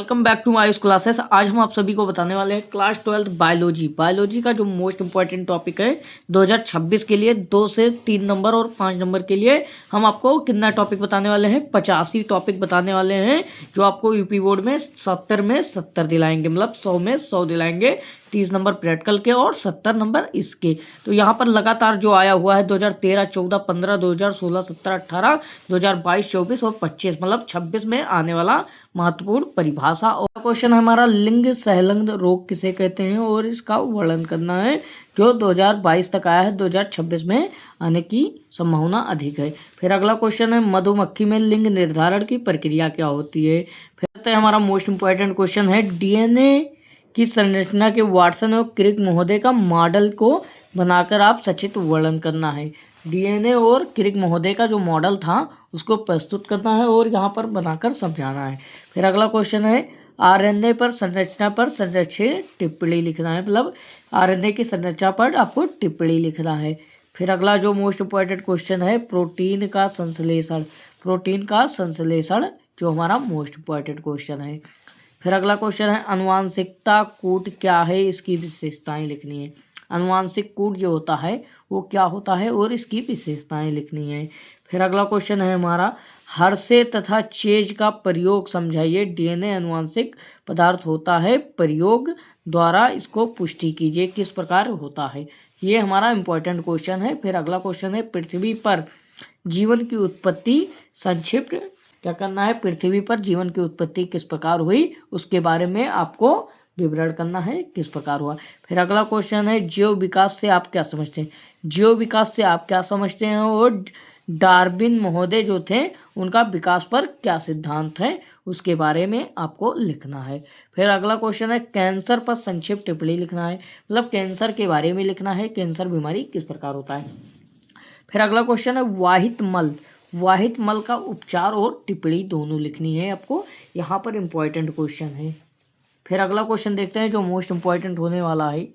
Welcome back to my classes. आज हम आप सभी को बताने वाले हैं क्लास 12 बायोलॉजी का जो मोस्ट इंपॉर्टेंट टॉपिक है 2026 के लिए 2 से 3 नंबर और 5 नंबर के लिए हम आपको कितना टॉपिक बताने वाले हैं 85 टॉपिक बताने वाले हैं, जो आपको यूपी बोर्ड में 70 में 70 दिलाएंगे, मतलब 100 में 100 दिलाएंगे। 30 नंबर प्रैक्टिकल के और 70 नंबर इसके। तो यहाँ पर लगातार जो आया हुआ है 2013, 14, 15, 2016, 17, 18, 2022, 24 और 25, मतलब 26 में आने वाला महत्वपूर्ण परिभाषा। और क्वेश्चन हमारा लिंग सहलंग रोग किसे कहते हैं और इसका वर्णन करना है, जो 2022 तक आया है, 2026 में आने की संभावना अधिक है। फिर अगला क्वेश्चन है मधुमक्खी में लिंग निर्धारण की प्रक्रिया क्या होती है। फिर हमारा मोस्ट इंपॉर्टेंट क्वेश्चन है डीएनए की संरचना के वाटसन और क्रिक महोदय का मॉडल को बनाकर आप सचित्र वर्णन करना है। डीएनए और क्रिक महोदय का जो मॉडल था उसको प्रस्तुत करना है और यहाँ पर बनाकर समझाना है। फिर अगला क्वेश्चन है आरएनए पर संरचना पर संरक्षित टिप्पणी लिखना है, मतलब आरएनए की संरचना पर आपको टिप्पणी लिखना है। फिर अगला जो मोस्ट इंपॉर्टेंट क्वेश्चन है प्रोटीन का संश्लेषण जो हमारा मोस्ट इंपॉर्टेंट क्वेश्चन है। फिर अगला क्वेश्चन है आनुवांशिकता कूट क्या है, इसकी विशेषताएं लिखनी है। आनुवांशिक कूट जो होता है वो क्या होता है और इसकी विशेषताएं लिखनी है। फिर अगला क्वेश्चन है हमारा हर्षे तथा चेज का प्रयोग समझाइए। डीएनए आनुवांशिक पदार्थ होता है, प्रयोग द्वारा इसको पुष्टि कीजिए किस प्रकार होता है। ये हमारा इंपॉर्टेंट क्वेश्चन है। फिर अगला क्वेश्चन है पृथ्वी पर जीवन की उत्पत्ति संक्षिप्त क्या करना है, पृथ्वी पर जीवन की उत्पत्ति किस प्रकार हुई उसके बारे में आपको विवरण करना है किस प्रकार हुआ। फिर अगला क्वेश्चन है जीव विकास से आप क्या समझते हैं। जीव विकास से आप क्या समझते हैं और डार्विन महोदय जो थे उनका विकास पर क्या सिद्धांत है उसके बारे में आपको लिखना है। फिर अगला क्वेश्चन है कैंसर पर संक्षिप्त टिप्पणी लिखना है, मतलब कैंसर के बारे में लिखना है, कैंसर बीमारी किस प्रकार होता है। फिर अगला क्वेश्चन है वाहित मल का उपचार और टिप्पणी दोनों लिखनी है आपको, यहाँ पर इंपॉर्टेंट क्वेश्चन है। फिर अगला क्वेश्चन देखते हैं जो मोस्ट इंपॉर्टेंट होने वाला है।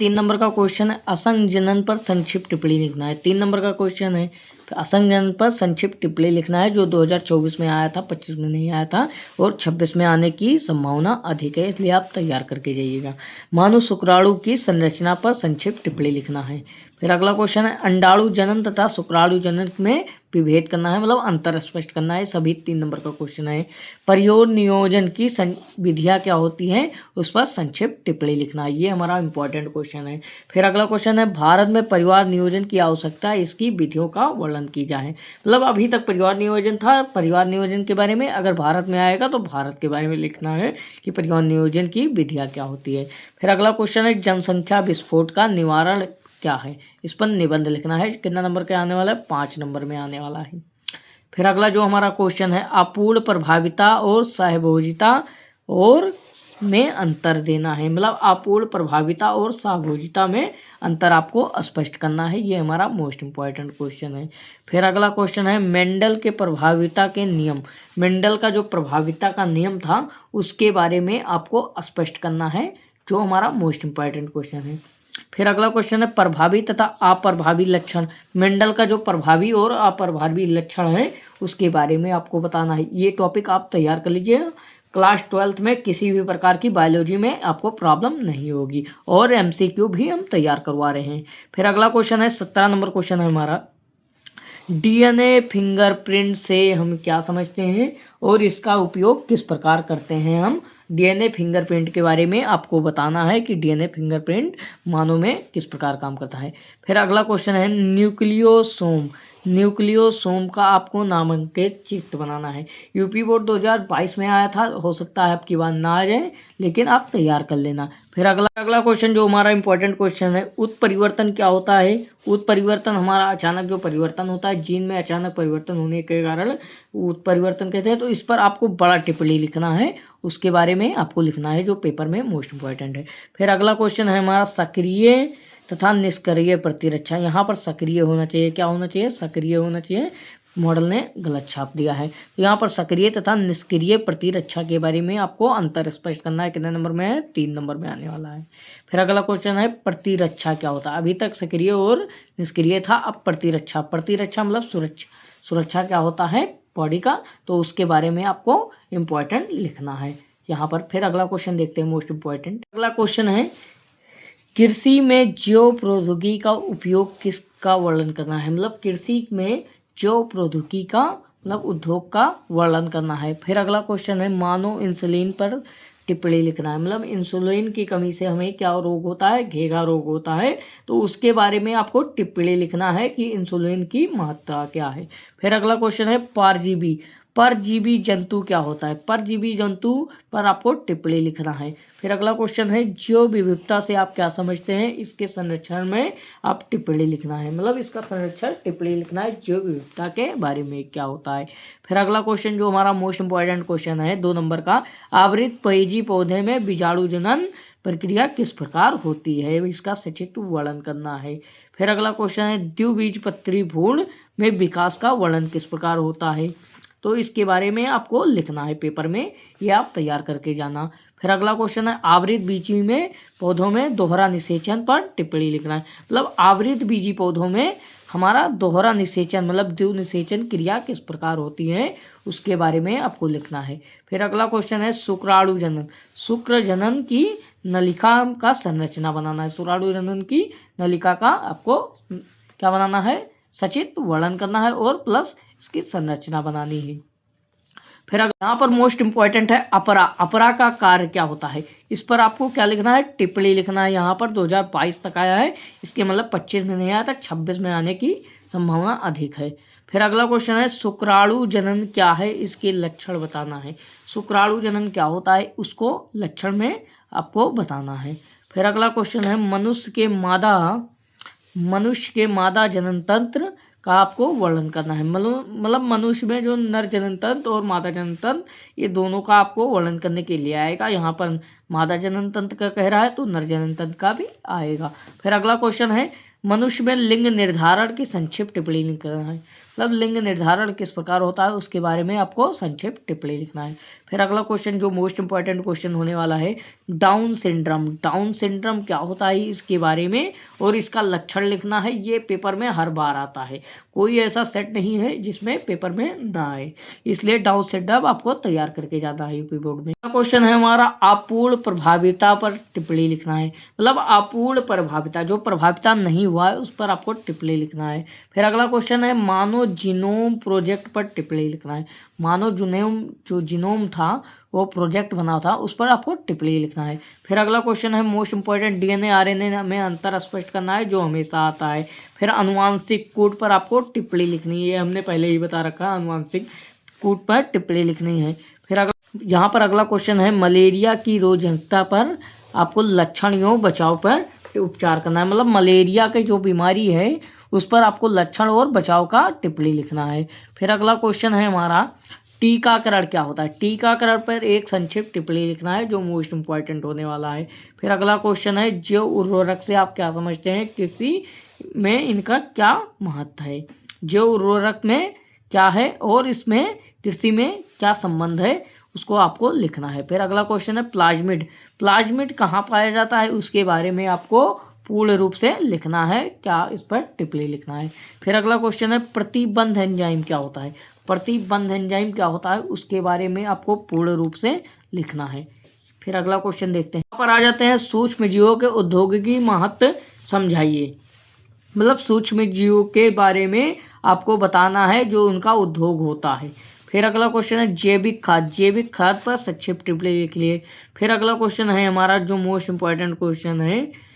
3 नंबर का क्वेश्चन है असंग जनन पर संक्षिप्त टिप्पणी लिखना है। 3 नंबर का क्वेश्चन है असंग जनन पर संक्षिप्त टिप्पणी लिखना है, जो 2024 में आया था, 25 में नहीं आया था और 26 में आने की संभावना अधिक है, इसलिए आप तैयार करके जाइएगा। मानव शुक्राणु की संरचना पर संक्षिप्त टिप्पणी लिखना है। फिर अगला क्वेश्चन है अंडाणु जनन तथा शुक्राणु जनन में विभेद करना है, मतलब अंतर स्पष्ट करना है। सभी 3 नंबर का क्वेश्चन है परियों नियोजन की विधियां क्या होती हैं उस पर संक्षिप्त टिप्पणी लिखना है, ये हमारा इंपॉर्टेंट क्वेश्चन है। फिर अगला क्वेश्चन है भारत में परिवार नियोजन की आवश्यकता है, इसकी विधियों का वर्णन की जाए, मतलब अभी तक परिवार नियोजन था, परिवार नियोजन के बारे में अगर भारत में आएगा तो भारत के बारे में लिखना है कि परिवार नियोजन की विधियाँ क्या होती है। फिर अगला क्वेश्चन है जनसंख्या विस्फोट का निवारण क्या है, इस पर निबंध लिखना है। कितना नंबर के आने वाला है, 5 नंबर में आने वाला है। फिर अगला जो हमारा क्वेश्चन है अपूर्ण प्रभाविता और सहभोजिता और में अंतर देना है, मतलब अपूर्ण प्रभाविता और सहभोजिता में अंतर आपको स्पष्ट करना है, ये हमारा मोस्ट इंपॉर्टेंट क्वेश्चन है। फिर अगला क्वेश्चन है मेंडल के प्रभाविता के नियम, मेंडल का जो प्रभाविता का नियम था उसके बारे में आपको स्पष्ट करना है, जो हमारा मोस्ट इंपॉर्टेंट क्वेश्चन है। फिर अगला क्वेश्चन है प्रभावी तथा अप्रभावी लक्षण, मेंडल का जो प्रभावी और अप्रभावी लक्षण है उसके बारे में आपको बताना है। ये टॉपिक आप तैयार कर लीजिए, क्लास 12 में किसी भी प्रकार की बायोलॉजी में आपको प्रॉब्लम नहीं होगी और एमसीक्यू भी हम तैयार करवा रहे हैं। फिर अगला क्वेश्चन है 17 नंबर क्वेश्चन है हमारा डीएनए फिंगरप्रिंट से हम क्या समझते हैं और इसका उपयोग किस प्रकार करते हैं। हम डीएनए फिंगरप्रिंट के बारे में आपको बताना है कि डीएनए फिंगरप्रिंट मानव में किस प्रकार काम करता है। फिर अगला क्वेश्चन है न्यूक्लियोसोम का आपको नामांकित चित्र बनाना है। यूपी बोर्ड 2022 में आया था, हो सकता है आपकी बात ना आ जाए लेकिन आप तैयार कर लेना। फिर अगला क्वेश्चन जो हमारा इंपॉर्टेंट क्वेश्चन है उत्परिवर्तन क्या होता है। उत्परिवर्तन हमारा अचानक जो परिवर्तन होता है, जीन में अचानक परिवर्तन होने के कारण उत्परिवर्तन कहते हैं, तो इस पर आपको बड़ा टिप्पणी लिखना है, उसके बारे में आपको लिखना है, जो पेपर में मोस्ट इंपॉर्टेंट है। फिर अगला क्वेश्चन है हमारा सक्रिय तथा निष्क्रिय प्रतिरक्षा, यहाँ पर सक्रिय होना चाहिए, क्या होना चाहिए, सक्रिय होना चाहिए, मॉडल ने गलत छाप दिया है। तो यहाँ पर सक्रिय तथा निष्क्रिय प्रतिरक्षा के बारे में आपको अंतर स्पष्ट करना है। कितने नंबर में है, 3 नंबर में आने वाला है। फिर अगला क्वेश्चन है प्रतिरक्षा क्या होता है। अभी तक सक्रिय और निष्क्रिय था, अब प्रतिरक्षा मतलब सुरक्षा क्या होता है बॉडी का, तो उसके बारे में आपको इम्पोर्टेंट लिखना है। यहाँ पर। फिर अगला क्वेश्चन देखते हैं, मोस्ट इम्पॉर्टेंट अगला क्वेश्चन है, कृषि में जैव प्रौद्योगिकी का उपयोग किसका वर्णन करना है। मतलब कृषि में जैव प्रौद्योगिकी का मतलब उद्योग का वर्णन करना है। फिर अगला क्वेश्चन है, मानव इंसुलिन पर टिप्पणी लिखना है। मतलब इंसुलिन की कमी से हमें क्या रोग होता है, घेघा रोग होता है, तो उसके बारे में आपको टिप्पणी लिखना है कि इंसुलिन की महत्ता क्या है। फिर अगला क्वेश्चन है, परजीवी परजीवी जंतु क्या होता है। परजीवी जंतु पर आपको टिप्पणी लिखना है। फिर अगला क्वेश्चन है, जैव विविधता से आप क्या समझते हैं, इसके संरक्षण में आप टिप्पणी लिखना है। मतलब इसका संरक्षण टिप्पणी लिखना है, जैव विविधता के बारे में क्या होता है। फिर अगला क्वेश्चन जो हमारा मोस्ट इंपॉर्टेंट क्वेश्चन है 2 नंबर का, आवृत पहेजी पौधे में बीजाणु जनन प्रक्रिया किस प्रकार होती है, इसका सचित्र वर्णन करना है। फिर अगला क्वेश्चन है, द्विबीजपत्री भ्रूण में विकास का वर्णन किस प्रकार होता है, तो इसके बारे में आपको लिखना है पेपर में, ये आप तैयार करके जाना। फिर अगला क्वेश्चन है, आवृत बीजी में पौधों में दोहरा निषेचन पर टिप्पणी लिखना है। मतलब आवृत बीजी पौधों में हमारा दोहरा निषेचन मतलब द्विनिषेचन क्रिया किस प्रकार होती है, उसके बारे में आपको लिखना है। फिर अगला क्वेश्चन है, शुक्राणु जनन शुक्र जनन की नलिका का संरचना बनाना है। शुक्राणु जनन की नलिका का आपको क्या बनाना है, सचित्र वर्णन करना है और प्लस इसकी संरचना बनानी है। फिर अगर यहाँ पर मोस्ट इंपॉर्टेंट है, अपरा अपरा का कार्य क्या होता है, इस पर आपको क्या लिखना है, टिप्पणी लिखना है। यहाँ पर 2022 तक आया है, इसके मतलब 25 में नहीं आया था, 26 में आने की संभावना अधिक है। फिर अगला क्वेश्चन है, शुक्राणु जनन क्या है, इसके लक्षण बताना है। शुक्राणु जनन क्या होता है, उसको लक्षण में आपको बताना है। फिर अगला क्वेश्चन है, मनुष्य के मादा जनन तंत्र का आपको वर्णन करना है। मतलब मनुष्य में जो नर जनन तंत्र और मादा जनन तंत्र, ये दोनों का आपको वर्णन करने के लिए आएगा। यहाँ पर मादा जनन तंत्र का कह रहा है तो नर जनन तंत्र का भी आएगा। फिर अगला क्वेश्चन है, मनुष्य में लिंग निर्धारण की संक्षिप्त टिप्पणी करना है। मतलब लिंग निर्धारण किस प्रकार होता है, उसके बारे में आपको संक्षिप्त टिप्पणी लिखना है। फिर अगला क्वेश्चन जो मोस्ट इंपॉर्टेंट क्वेश्चन होने वाला है, डाउन सिंड्रोम क्या होता है, इसके बारे में और इसका लक्षण लिखना है। ये पेपर में हर बार आता है, कोई ऐसा सेट नहीं है जिसमें पेपर में ना आए, इसलिए डाउन सिंड्रोम आपको तैयार करके जाना है यूपी बोर्ड में। क्वेश्चन है हमारा, अपूर्ण प्रभाविता पर टिप्पणी लिखना है। मतलब अपूर्ण प्रभाविता, जो प्रभाविता नहीं हुआ है उस पर आपको टिप्पणी लिखना है। फिर अगला क्वेश्चन है, मानव जीनोम प्रोजेक्ट पर टिप्पणी लिखना है। मानव जीनोम जो जीनोम था वो प्रोजेक्ट बना था, उस पर आपको टिप्पणी लिखना है। फिर अगला क्वेश्चन है मोस्ट इंपॉर्टेंट, डीएनए आरएनए में अंतर स्पष्ट करना है, जो हमेशा आता है। फिर अनुवांशिक कोड पर आपको टिप्पणी लिखनी है, ये हमने पहले ही बता रखा है, अनुवांशिक कोड पर टिप्पणी लिखनी है। फिर यहाँ पर अगला क्वेश्चन है, मलेरिया की रोगजनकता पर आपको लक्षण एवं बचाव पर उपचार करना है। मतलब मलेरिया की जो बीमारी है उस पर आपको लक्षण और बचाव का टिप्पणी लिखना है। फिर अगला क्वेश्चन है हमारा, टीकाकरण क्या होता है। टीकाकरण पर एक संक्षिप्त टिप्पणी लिखना है, जो मोस्ट इंपॉर्टेंट होने वाला है। फिर अगला क्वेश्चन है, जैव उर्वरक से आप क्या समझते हैं, कृषि में इनका क्या महत्व है। जैव उर्वरक में क्या है और इसमें कृषि में क्या संबंध है, उसको आपको लिखना है। फिर अगला क्वेश्चन है, प्लाज्मिड कहाँ पाया जाता है, उसके बारे में आपको पूर्ण रूप से लिखना है, क्या इस पर टिप्पणी लिखना है। फिर अगला क्वेश्चन है, प्रतिबंध एंजाइम क्या होता है। प्रतिबंध एंजाइम क्या होता है, उसके बारे में आपको पूर्ण रूप से लिखना है। फिर अगला क्वेश्चन देखते हैं, यहाँ पर आ जाते हैं, सूक्ष्म जीवों के औद्योगिकी महत्व समझाइए। मतलब सूक्ष्म जीवों के बारे में आपको बताना है, जो उनका उद्योग होता है। फिर अगला क्वेश्चन है, जैविक खाद पर संक्षिप्त टिप्पणी लिख लिए। फिर अगला क्वेश्चन है हमारा जो मोस्ट इंपॉर्टेंट क्वेश्चन है,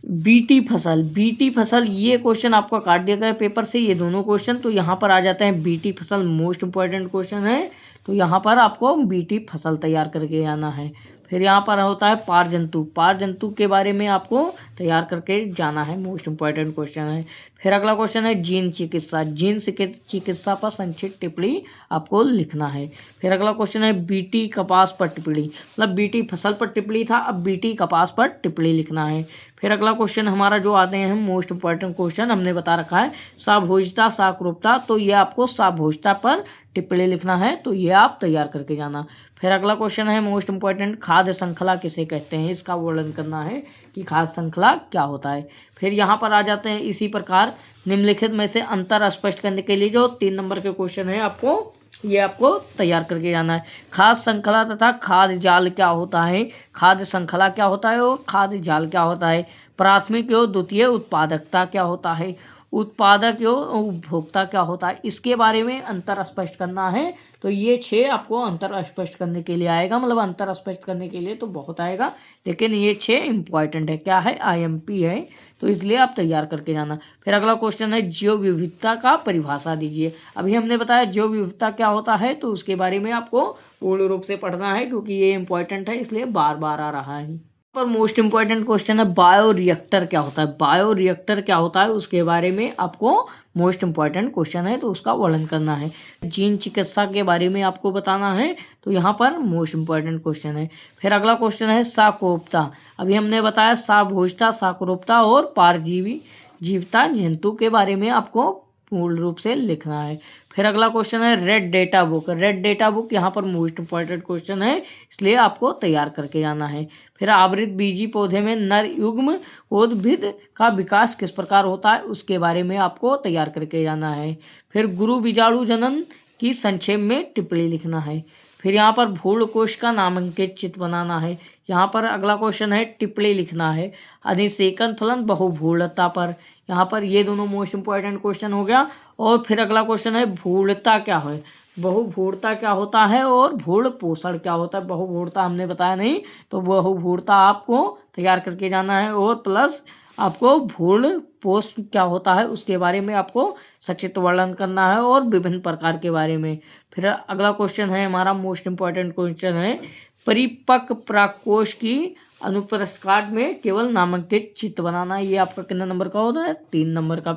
बीटी फसल, ये क्वेश्चन आपका काट दिया गया पेपर से, ये दोनों क्वेश्चन। तो यहाँ पर आ जाते हैं, बीटी फसल मोस्ट इंपॉर्टेंट क्वेश्चन है, तो यहाँ पर आपको बीटी फसल तैयार करके आना है। फिर यहाँ पर होता है पारजंतु के बारे में आपको तैयार करके जाना है, मोस्ट इंपॉर्टेंट क्वेश्चन है। फिर अगला क्वेश्चन है, जीन चिकित्सा पर संक्षिप्त टिप्पणी आपको लिखना है। फिर अगला क्वेश्चन है, बीटी कपास पर टिप्पणी। मतलब बीटी फसल पर टिप्पणी था, अब बीटी कपास पर टिप्पणी लिखना है। फिर अगला क्वेश्चन हमारा जो आते हैं मोस्ट इंपॉर्टेंट क्वेश्चन, हमने बता रखा है साभोजता साक्रूपता, तो ये आपको साभोजता पर टिप्पणी लिखना है, तो ये आप तैयार करके जाना। फिर अगला क्वेश्चन है मोस्ट इंपॉर्टेंट, खाद्य श्रृंखला किसे कहते हैं, इसका वर्णन करना है कि खाद्य श्रृंखला क्या होता है। फिर यहाँ पर आ जाते हैं, इसी प्रकार निम्नलिखित में से अंतर स्पष्ट करने के लिए जो 3 नंबर के क्वेश्चन है आपको ये आपको तैयार करके जाना है। खाद्य श्रृंखला तथा खाद्य जाल क्या होता है, खाद्य श्रृंखला क्या होता है और खाद्य जाल क्या होता है। प्राथमिक एवं द्वितीय उत्पादकता क्या होता है, उत्पादक एवं उपभोक्ता क्या होता है, इसके बारे में अंतर स्पष्ट करना है। तो ये 6 आपको अंतर स्पष्ट करने के लिए आएगा, मतलब अंतर स्पष्ट करने के लिए तो बहुत आएगा, लेकिन ये 6 इंपॉर्टेंट है। क्या है, IMP है, तो इसलिए आप तैयार करके जाना। फिर अगला क्वेश्चन है जैव विविधता का परिभाषा दीजिए। अभी हमने बताया जैव विविधता क्या होता है, तो उसके बारे में आपको पूर्ण रूप से पढ़ना है, क्योंकि ये इंपॉर्टेंट है, इसलिए बार बार आ रहा है। पर मोस्ट इंपॉर्टेंट क्वेश्चन है बायोरिएक्टर क्या होता है। बायोरिएक्टर क्या होता है उसके बारे में आपको मोस्ट इंपॉर्टेंट क्वेश्चन है, तो उसका वर्णन करना है। जीन चिकित्सा के बारे में आपको बताना है, तो यहाँ पर मोस्ट इंपॉर्टेंट क्वेश्चन है। फिर अगला क्वेश्चन है साकोप्ता। अभी हमने बताया साभोजता, साकोप्ता और पारजीवी जीवता जंतु के बारे में आपको पूर्ण रूप से लिखना है। फिर अगला क्वेश्चन है red data book. Red data book यहाँ पर मोस्ट इंपॉर्टेंट क्वेश्चन है, इसलिए आपको तैयार करके जाना है। फिर आवृत बीजी पौधे में नर युग्म उद्भिद का विकास किस प्रकार होता है, उसके बारे में आपको तैयार करके जाना है। फिर गुरु बीजाणु जनन की संक्षेप में टिप्पणी लिखना है। फिर यहाँ पर भूल कोश का नामांकित चित्र बनाना है। यहाँ पर अगला क्वेश्चन है टिप्पणी लिखना है अधिसेकन फलन बहुभूलता पर। यहाँ पर ये दोनों मोस्ट इंपॉर्टेंट क्वेश्चन हो गया। और फिर अगला क्वेश्चन है भूलता क्या है, बहुभूलता क्या होता है और भूल पोषण क्या होता है। बहुभूलता हमने बताया नहीं, तो बहुभूलता आपको तैयार करके जाना है, और प्लस आपको भूल पोष क्या होता है उसके बारे में आपको सचित्र वर्णन करना है, और विभिन्न प्रकार के बारे में। फिर अगला क्वेश्चन है हमारा मोस्ट इंपॉर्टेंट क्वेश्चन है परिपक्व प्राकोश की अनुप्रस्थ काट में केवल नामांकित चित्र बनाना। ये आपका कितना नंबर का होता है, 3 नंबर का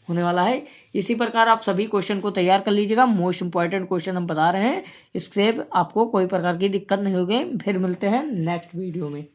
होने वाला है। इसी प्रकार आप सभी क्वेश्चन को तैयार कर लीजिएगा। मोस्ट इंपॉर्टेंट क्वेश्चन हम बता रहे हैं, इससे आपको कोई प्रकार की दिक्कत नहीं होगी। फिर मिलते हैं नेक्स्ट वीडियो में।